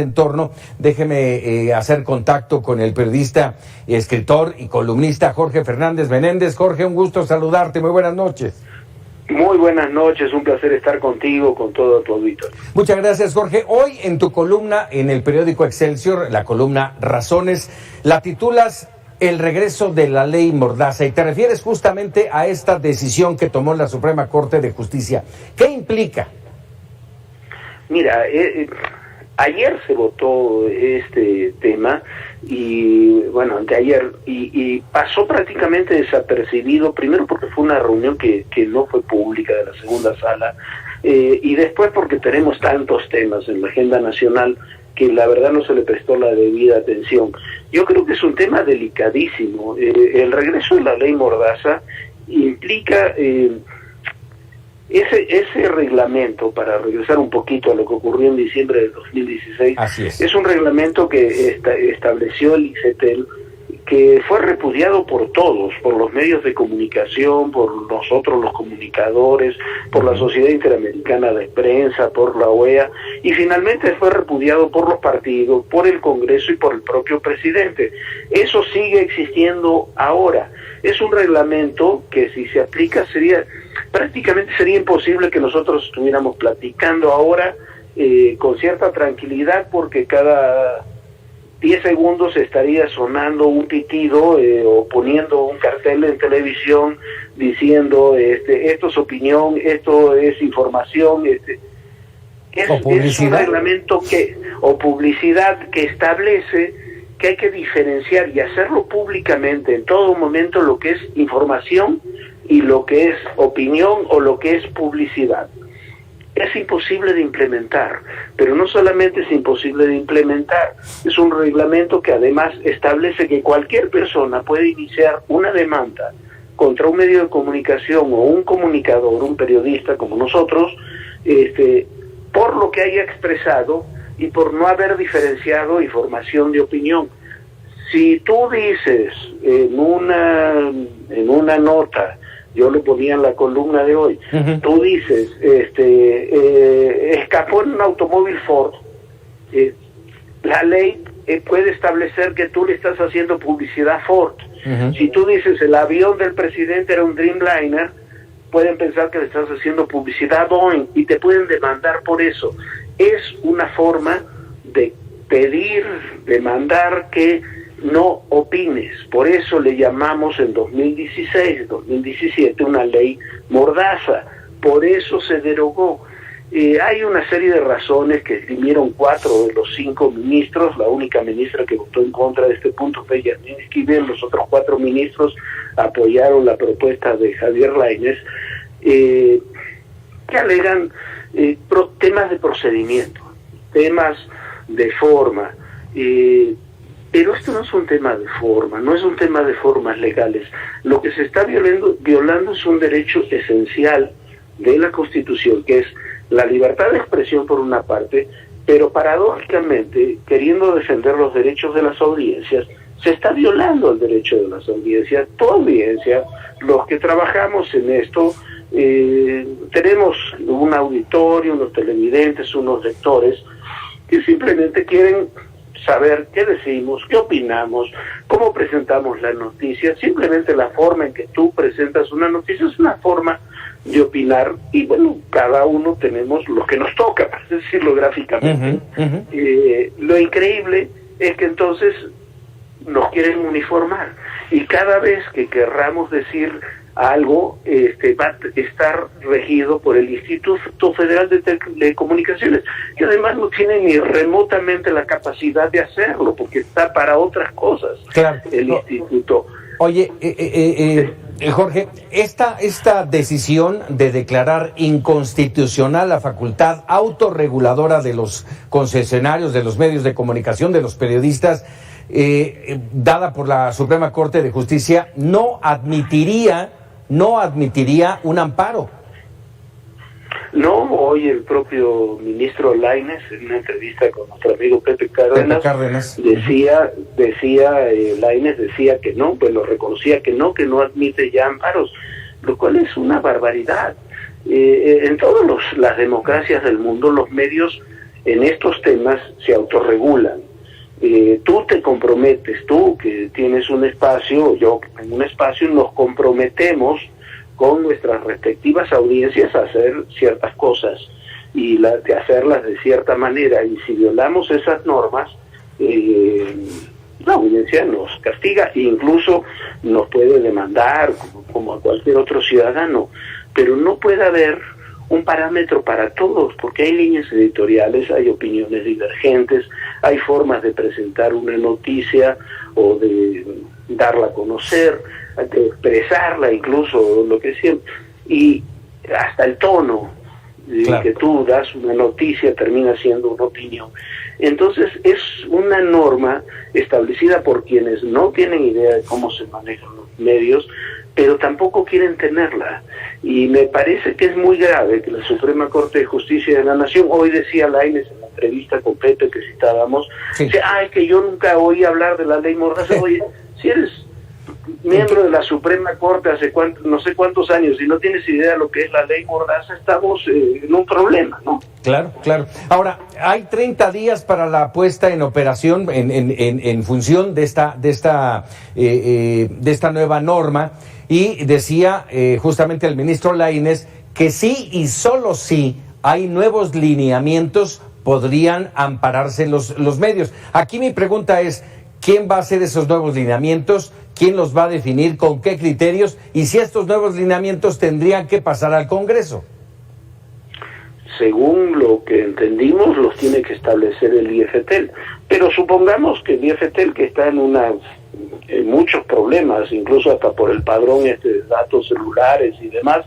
entorno, déjeme hacer contacto con el periodista, escritor y columnista Jorge Fernández Menéndez. Jorge, un gusto saludarte, muy buenas noches. Muy buenas noches, un placer estar contigo, con todo tu auditorio. Muchas gracias, Jorge. Hoy en tu columna en el periódico Excelsior, la columna Razones, la titulas El regreso de la ley Mordaza y te refieres justamente a esta decisión que tomó la Suprema Corte de Justicia. ¿Qué implica? Mira, ayer se votó este tema y bueno, anteayer, y pasó prácticamente desapercibido, primero porque fue una reunión que no fue pública de la segunda sala, y después porque tenemos tantos temas en la agenda nacional que la verdad no se le prestó la debida atención. Yo creo que es un tema delicadísimo. El regreso de la ley Mordaza implica ese reglamento, para regresar un poquito a lo que ocurrió en diciembre del 2016, es un reglamento que estableció el ICETEL, que fue repudiado por todos, por los medios de comunicación, por nosotros los comunicadores, por la Sociedad Interamericana de Prensa, por la OEA, y finalmente fue repudiado por los partidos, por el Congreso y por el propio presidente. Eso sigue existiendo ahora. Es un reglamento que, si se aplica, prácticamente sería imposible que nosotros estuviéramos platicando ahora con cierta tranquilidad, porque cada 10 segundos estaría sonando un pitido o poniendo un cartel en televisión diciendo esto es opinión, esto es información, es un reglamento o publicidad que establece que hay que diferenciar y hacerlo públicamente en todo momento lo que es información y lo que es opinión o lo que es publicidad. Es imposible de implementar, pero no solamente es imposible de implementar, es un reglamento que además establece que cualquier persona puede iniciar una demanda contra un medio de comunicación o un comunicador, un periodista como nosotros, por lo que haya expresado y por no haber diferenciado información de opinión. Si tú dices en una nota, yo lo ponía en la columna de hoy, tú dices, escapó en un automóvil Ford, la ley puede establecer que tú le estás haciendo publicidad a Ford. Si tú dices el avión del presidente era un Dreamliner, pueden pensar que le estás haciendo publicidad a Boeing y te pueden demandar por eso. Es una forma de demandar que no opines. Por eso le llamamos en 2016, 2017 una ley Mordaza. Por eso se derogó. Hay una serie de razones que esgrimieron 4 de los 5 ministros. La única ministra que votó en contra de este punto fue Yasmín Esquivel. Los otros 4 ministros apoyaron la propuesta de Javier Lainez, que alegan temas de procedimiento, temas de forma, pero esto no es un tema de forma, no es un tema de formas legales. Lo que se está violando es un derecho esencial de la Constitución, que es la libertad de expresión por una parte, pero paradójicamente, queriendo defender los derechos de las audiencias, se está violando el derecho de las audiencias. Tu audiencia, los que trabajamos en esto, tenemos un auditorio, unos televidentes, unos lectores, que simplemente quieren saber qué decimos, qué opinamos, cómo presentamos las noticias. Simplemente la forma en que tú presentas una noticia es una forma de opinar, y bueno, cada uno tenemos lo que nos toca, para decirlo gráficamente. Lo increíble es que entonces nos quieren uniformar, y cada vez que querramos decir algo, va a estar regido por el Instituto Federal de Comunicaciones, que además no tiene ni remotamente la capacidad de hacerlo, porque está para otras cosas, el instituto. Oye, Jorge, esta decisión de declarar inconstitucional la facultad autorreguladora de los concesionarios, de los medios de comunicación, de los periodistas, dada por la Suprema Corte de Justicia, no admitiría un amparo. No, hoy el propio ministro Lainez, en una entrevista con nuestro amigo Pepe Cárdenas, decía Lainez decía que no, pues lo reconocía que no admite ya amparos, lo cual es una barbaridad. En todas las democracias del mundo, los medios en estos temas se autorregulan. Tú te comprometes, tú que tienes un espacio, yo que tengo un espacio, nos comprometemos con nuestras respectivas audiencias a hacer ciertas cosas y de hacerlas de cierta manera, y si violamos esas normas, la audiencia nos castiga e incluso nos puede demandar como a cualquier otro ciudadano, pero no puede haber un parámetro para todos, porque hay líneas editoriales, hay opiniones divergentes, hay formas de presentar una noticia o de darla a conocer, de expresarla incluso, lo que sea, y hasta el tono claro, que tú das una noticia termina siendo una opinión. Entonces es una norma establecida por quienes no tienen idea de cómo se manejan los medios, pero tampoco quieren tenerla. Y me parece que es muy grave que la Suprema Corte de Justicia de la Nación, hoy decía Lainez en la entrevista con Pepe que citábamos, sí, es que yo nunca oí hablar de la ley Mordaza. Oye, si eres miembro de la Suprema Corte hace no sé cuántos años y no tienes idea de lo que es la ley Mordaza, estamos en un problema, ¿no? Claro, claro. Ahora, hay 30 días para la puesta en operación, en función de esta nueva norma, y decía justamente el ministro Lainez que sí y solo si hay nuevos lineamientos podrían ampararse los medios. Aquí mi pregunta es, ¿quién va a hacer esos nuevos lineamientos? ¿Quién los va a definir? ¿Con qué criterios? Y si estos nuevos lineamientos tendrían que pasar al Congreso. Según lo que entendimos, los tiene que establecer el IFETEL. Pero supongamos que el IFETEL, que está en muchos problemas, incluso hasta por el padrón de datos celulares y demás,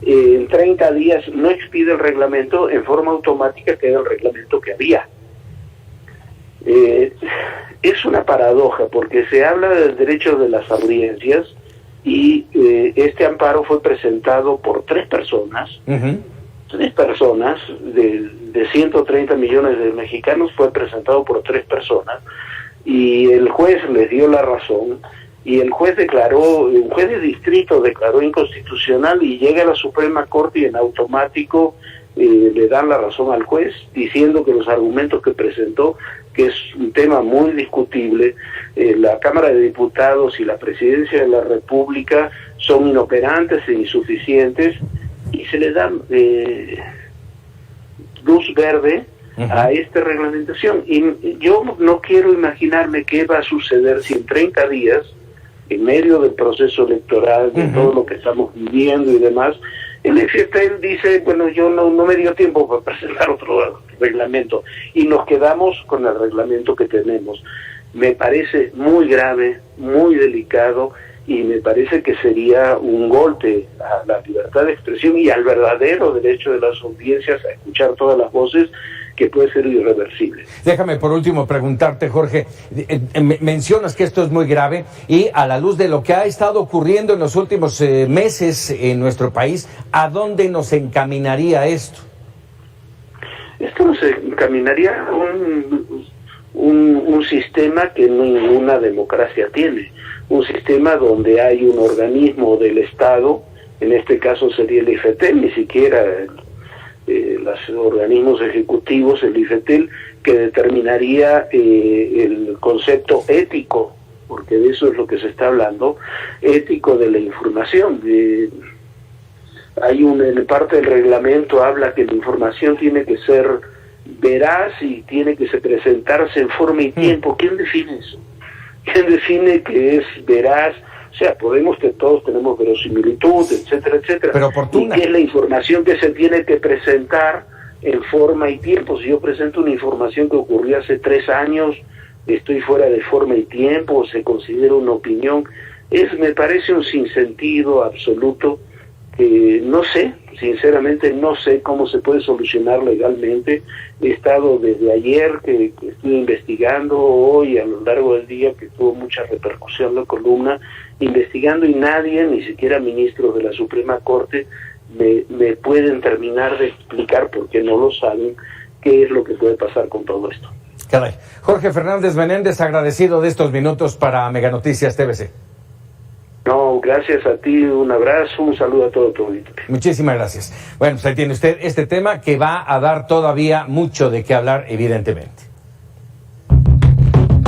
en 30 días no expide el reglamento, en forma automática queda el reglamento que había. Es una paradoja porque se habla del derecho de las audiencias y este amparo fue presentado por tres personas. Uh-huh. Tres personas de 130 millones de mexicanos, fue presentado por tres personas y el juez les dio la razón y un juez de distrito declaró inconstitucional y llega a la Suprema Corte y en automático le dan la razón al juez diciendo que los argumentos que presentó, que es un tema muy discutible, la Cámara de Diputados y la Presidencia de la República son inoperantes e insuficientes, y se le da luz verde a esta reglamentación. Y yo no quiero imaginarme qué va a suceder si en 30 días, en medio del proceso electoral, de todo lo que estamos viviendo y demás, el IFETEL dice, bueno, yo no me dio tiempo para presentar otro reglamento, y nos quedamos con el reglamento que tenemos. Me parece muy grave, muy delicado, y me parece que sería un golpe a la libertad de expresión y al verdadero derecho de las audiencias a escuchar todas las voces, que puede ser irreversible. Déjame por último preguntarte, Jorge, mencionas que esto es muy grave y a la luz de lo que ha estado ocurriendo en los últimos meses en nuestro país, ¿a dónde nos encaminaría esto? Esto nos encaminaría a un sistema que ninguna democracia tiene. Un sistema donde hay un organismo del Estado, en este caso sería el IFETEL, ni siquiera los organismos ejecutivos, el IFETEL, que determinaría el concepto ético, porque de eso es lo que se está hablando, ético de la información. En parte del reglamento habla que la información tiene que ser veraz y tiene que presentarse en forma y tiempo. ¿Quién define eso? ¿Quién define que es veraz? O sea, todos tenemos verosimilitud, etcétera, etcétera. Pero oportuna. ¿Y qué es la información que se tiene que presentar en forma y tiempo? Si yo presento una información que ocurrió hace 3 años, estoy fuera de forma y tiempo, se considera una opinión. Me parece un sinsentido absoluto que no sé, sinceramente no sé cómo se puede solucionar legalmente. He estado desde ayer que estuve investigando, hoy a lo largo del día que tuvo mucha repercusión la columna, investigando, y nadie, ni siquiera ministros de la Suprema Corte, me pueden terminar de explicar, porque no lo saben, qué es lo que puede pasar con todo esto. Caray. Jorge Fernández Menéndez, agradecido de estos minutos para Mega Noticias TVC. No, gracias a ti, un abrazo, un saludo a todo tu auditorio. Muchísimas gracias. Bueno, pues ahí tiene usted este tema que va a dar todavía mucho de qué hablar, evidentemente.